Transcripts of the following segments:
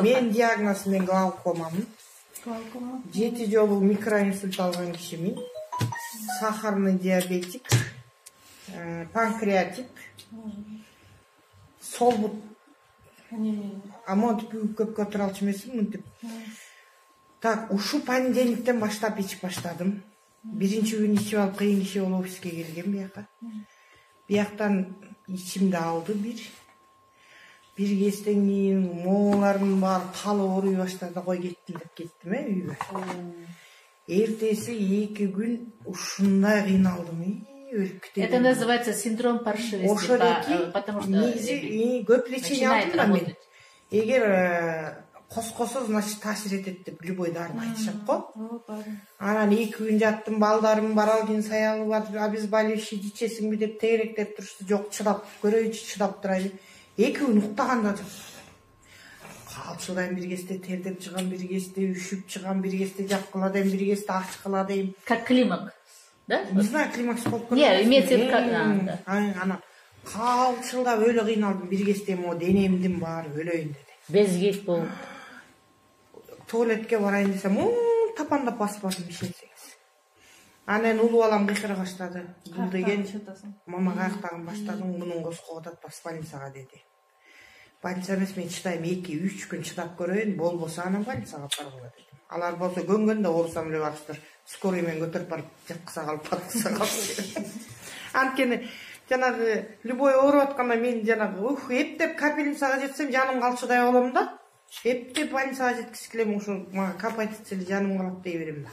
Мен диагноз мен глаукомамын. 7 жолу микроинсульт алган кишимин. Сахарный диабетик, панкреатит, сол бут. Амонт көп көтөрө алчу эмесмин мынтип. Так, ушу понедельниктен баштап ичип баштадым. Биринчи күнү ичип алып кыйын киши болуп офиске келгем бияка. Бияктан ичимди алды бир кезден кийин моңолордун баары талы ооруй баштады, кой кеттим деп кеттим үйгө. Эртеси 2 күн ушундай кыйналдым, өлүп кетем. Это называется синдром паршивости, потому что көп лечение алдым да мен. Эгер коскосо, значит, таасир этет деп любой дарыны айтышат го. Анан 2 күн жаттым, балдарым бар, алгин саялы бар, обезболивающий ичесиңби деп тегеректеп турушты. Жок, чыдап көрөйчү, чыдап турайлы. 2 күн уктаганда калчыдайм, бир кезде тердеп чыгам, бир кезде үшүп чыгам, бир кезде жапкыладайм, бир кезде ачкыладайм. Как климакс, да? Не знаю, климакс болуп кетти. Не, имеется в виду, да. Анан калчылдап өлө кыйналдым, бир кезде мо денемдин баары өлөйүн деди. Безгек болуп. Туалетке барайын десем, тапандап басып бардым ишенсеңиз. Анан улуу балам кыйкыра баштады. Бул деген мама каяктагын баштадың, мунун коского татпас больницага деди. Больница эмес, мен чыдайм, 2-3 күн чыдап көрөйүн, болбосо анан больницага алып баргыла дедим. Алар болсо көнгөндө оорусам эле барыптыр. Скорый менен көтөрүп барып жаткыса калып. Анткени жанагы любой ооруп атканда мен жанагы эптеп капельницага жетсем жаным калчудай болом да. Эптеп больницага жеткиси келем, ошо мага кап айтса эле жаным калат дей берем да.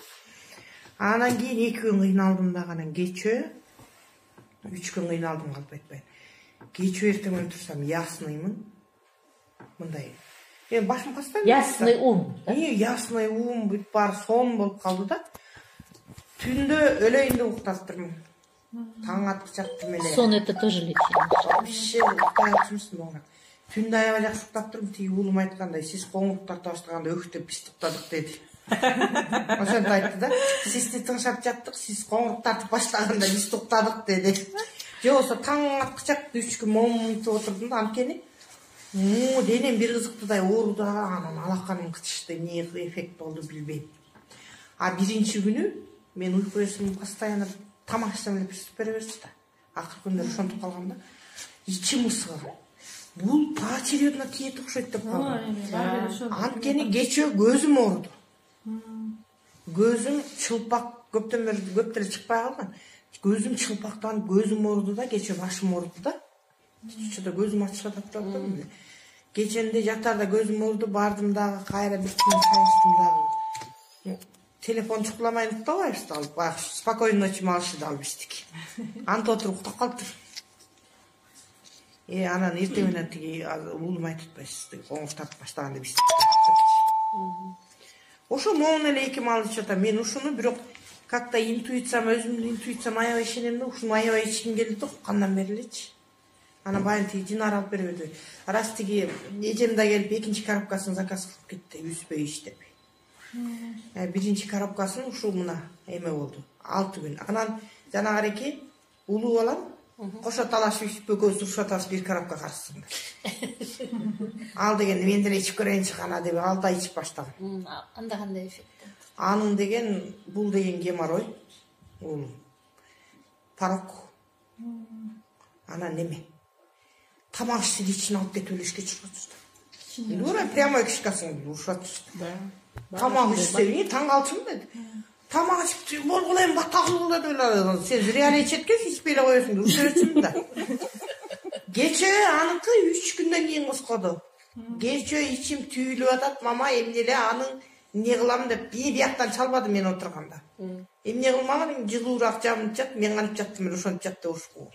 Анан кийин 2 күн кыйналдым да, анан кечөө 3 күн кыйналдым, калп айтпайм. Кечөө эртең турсам ясныймын. Мындай. Башым кастан. Ясный ум. Ясный ум, бүт бар сон болуп калды да. Түндө өлөйүн деп уктаптырмын. Таң аткычаттым эле. Сон это тоже лечение. Вообще уктаятчымсың. Түндө аябай жакшы уктаптырмын, тиги уулум айткандай, сиз коңурук тарта баштаганда өктөп биз уктадык деди. Ошентип айтты да. Сизди тыңшап жаттык, сиз коңурук тартып баштаганда биз уктадык деди. Жоксо таң аткычак 3 күн момунтуп отурдум да, анткени денем бир кызыктыдай ооруду, анан алаканым кычышты, эмне эффект болду билбейм. А биринчи күнү мен уйку эсим постоянно тамак ичсем эле приступ бере берди да. Акыркы күндөр ошентип калгам да. Ичим ысыгам. Бул поочередно тиет окшойт деп калдым. Анткени кечөө көзүм ооруду. Көзүм чылпак, көптөн бери көп деле чыкпай калган. Көзүм чылпактанып, көзүм ооруду да, кечээ башым ооруду да. Чөтө көзүм ачыга таптым. Кеченде жатарда көзүм ооруду, бардым дагы кайра бир күн сайыштым дагы. Телефон чукуламай уктабайбыз да, баягы спокойной ночи малышы да алып иштик. Антип отуруп уктап калыптыр. Анан эртең менен тиги уулум айтып атпайсыз, коңурук тартып баштаганда биз. Ошо моун эле 2 малыш жата. Мен ушуну бирок как-то интуициям, өзүмдүн интуициям аябай ишенем да, ушуну аябай ичким келди да, кандан бери элечи. Анан байын тиги Динара алып бербеди. Раз тиги эжем да келип 2-нчи коробкасын заказ кылып кетти, үзбөй иштеп. Биринчи коробкасын ушул мына эме болду. 6 күн. Анан жанагыреки улуу балам кошо талашып ичип экөөбүз урушуп атабыз, бир коробка карызсың. Ал деген мен деле ичип көрөйүнчү кана деп алда ичип баштагам. Анда кандай эффект? Анын деген, бул деген геморрой, улум. Парок. Анан неме? Тамак ичти ичине алып кетип элешке чыгып атышты. Прямо кишкасын урушуп атышты. Тамак ичсең, таң калчумун деди. Тамак ичип болгула эми бата кылгыла деп, сен зря эле ичет экенсиң, ичпей эле коесуң деп уруп да. Кечээ аныкы 3 күндөн кийин коскоду. Кечөө ичим түйүлүп атат, мама эмне эле анын эмне кылам деп, бияктан чалбады мен отурганда. Эмне кылмаган, жылуураак жамып жат, мен кантип жаттым эле ошентип жат деп ушку.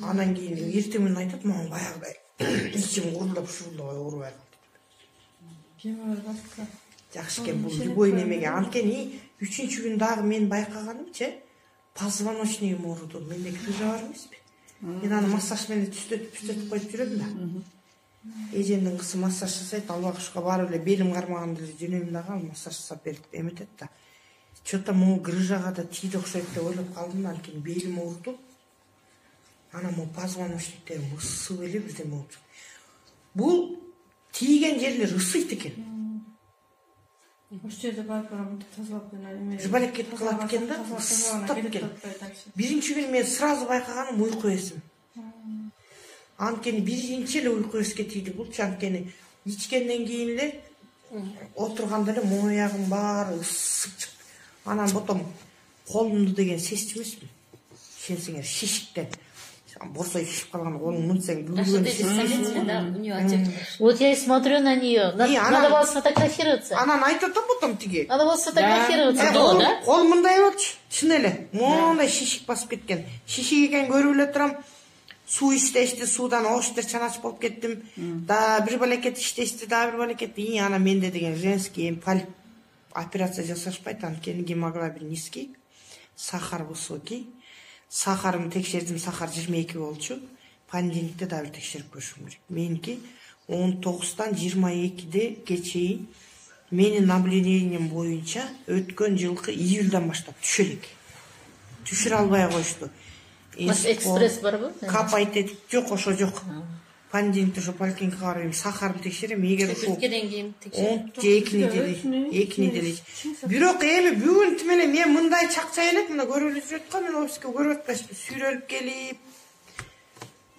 Анан кийин эртең менен айтат, мама баягыдай ичим курулдап шуулдабай оорубай калды. Жакшы экен, бул любой немеге. Анткени 3-чү күн дагы мен байкаганымчы, позвоночнигим ооруду. Менде грыжа бар эмеспи? Мен аны массаж менен түстөтүп коюп жүрөм да. Эжемдин кызы массаж жасайт, албакышка барып эле белим кармаганда эле жөнөйм дагы, ал массаж жасап берип эметет да. Чөтө могу грыжага да тийди окшойт деп ойлоп калдым, анткени белим ооруду. Анан могу позвоночниктерим ысып эле бирдеме болуп. Бул тийген жерлер ысыйт экен. Ошол жерде барып тазалап эме. Жыбалекет кылат экен да, ысытат экен. Биринчи күнү мен сразу байкаганым уйку эсим. Анткени биринчи эле уйку эске тийди булчу, анткени ичкенден кийин эле отурганда эле моягым баары ысып чыкты. Анан потом колумду деген сезчү эмесмин. Ишенсеңер, шишиктен. Борсой шишип калган колуң мынсаң Вот я и смотрю на нее. Надо было сфотографироваться. Анан айтат да потом тиги. Надо было сфотографироваться. Да? Кол мындай болчу, чын эле. Мондай шишик басып кеткен. Шишик экен көрүп эле турам. Суу иштешти, суудан оштер чанач болуп кеттим. Да бир балекет иштешти, да бир балекет. Анан менде деген женский полип операция жасашпайт, анткени гемоглобин низкий, сахар высокий. Сахарымды текшердим, сахар 22 болчу. Понедельникте да бир текшерип көрүшүм керек. Меники 19-дан 22-де кечейин менин наблюдением боюнча өткөн жылкы июльдан баштап түшө элек. Түшүрө албай коюшту. Экспресс барбы? Капайт этип, жок, ошо жок. Понедельникте ошо поликлиникага барып сахарымды текшерем, эгер ушул 2 неделе. Бирок эми бүгүн тим эле мен мындай чакчай элек, мына көрүп жүрөт го, мен офиске көрүп атпайсызбы, сүйрөлүп келип,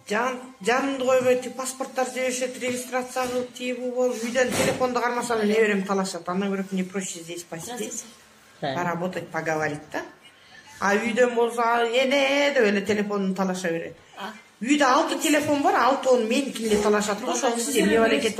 жанымды койбой паспорттар жебешет, регистрация кылып тийбу болуп, үйдөн телефонду кармасам эле неберем талашат. Андан көрөк мне проще здесь посидеть, поработать, поговорить да. А үйдөн болсо эне деп эле телефонун талаша берет. Үйдө 6 телефон бар, 6 меникини талашат. Ошол сизге эмне бар экен,